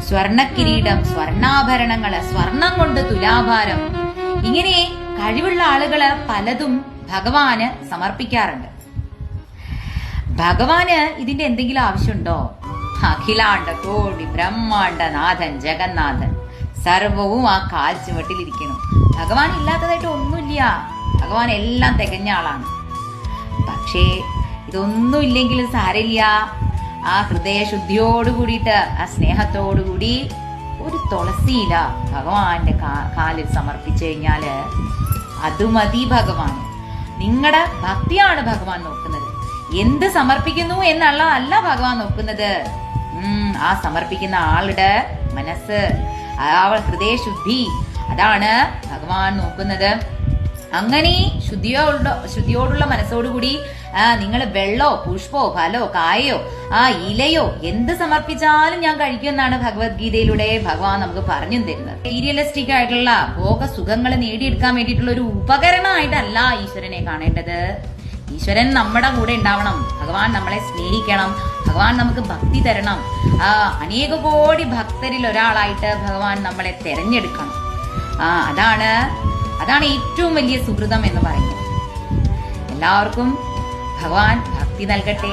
സ്വർണക്കിരീടം, സ്വർണാഭരണങ്ങള്, സ്വർണം കൊണ്ട് തുലാഭാരം, ഇങ്ങനെ കഴിവുള്ള ആളുകള് പലതും ഭഗവാന് സമർപ്പിക്കാറുണ്ട്. ഭഗവാന് ഇതിന്റെ എന്തെങ്കിലും ആവശ്യമുണ്ടോ? അഖിലാണ്ട കോടി ബ്രഹ്മാണ്ട നാഥൻ ജഗന്നാഥൻ സർവവും ആ കാൽ ചുവട്ടിലിരിക്കണം. ഭഗവാൻ ഇല്ലാത്തതായിട്ട് ഒന്നുമില്ല. ഭഗവാൻ എല്ലാം തികഞ്ഞ ആളാണ്. പക്ഷേ ഇതൊന്നും ഇല്ലെങ്കിലും സാരമില്ല. ആ ഹൃദയശുദ്ധിയോട് കൂടിയിട്ട്, ആ സ്നേഹത്തോടുകൂടി ഒരു തുളസിയില ഭഗവാന്റെ കാലിൽ സമർപ്പിച്ചു കഴിഞ്ഞാല് അത് മതി ഭഗവാൻ. നിങ്ങളുടെ ഭക്തിയാണ് ഭഗവാൻ നോക്കുന്നത്. എന്ത് സമർപ്പിക്കുന്നു എന്നുള്ളതല്ല ഭഗവാൻ നോക്കുന്നത്. ആ സമർപ്പിക്കുന്ന ആളുടെ മനസ്സ്, ആ ഹൃദയശുദ്ധി, അതാണ് ഭഗവാൻ നോക്കുന്നത്. അങ്ങനെ ശുദ്ധിയോടുള്ള മനസ്സോടുകൂടി നിങ്ങൾ വെള്ളോ പുഷ്പോ ഫലോ കായോ ഇലയോ എന്ത് സമർപ്പിച്ചാലും ഞാൻ കഴിക്കുമെന്നാണ് ഭഗവത്ഗീതയിലൂടെ ഭഗവാൻ നമുക്ക് പറഞ്ഞു തരുന്നത്. മെറ്റീരിയലിസ്റ്റിക് ആയിട്ടുള്ള ഭോഗ സുഖങ്ങൾ നേടിയെടുക്കാൻ വേണ്ടിയിട്ടുള്ള ഒരു ഉപകരണമായിട്ടല്ല ഈശ്വരനെ കാണേണ്ടത്. ഈശ്വരൻ നമ്മുടെ കൂടെ ഉണ്ടാവണം. ഭഗവാൻ നമ്മളെ സ്നേഹിക്കണം. ഭഗവാൻ നമുക്ക് ഭക്തി തരണം. അനേക കോടി ഭക്തരിൽ ഒരാളായിട്ട് ഭഗവാൻ നമ്മളെ തെരഞ്ഞെടുക്കണം. അതാണ് ഏറ്റവും വലിയ സുഹൃതം എന്ന് പറയുന്നത്. എല്ലാവർക്കും ഭഗവാൻ ഭക്തി നൽകട്ടെ.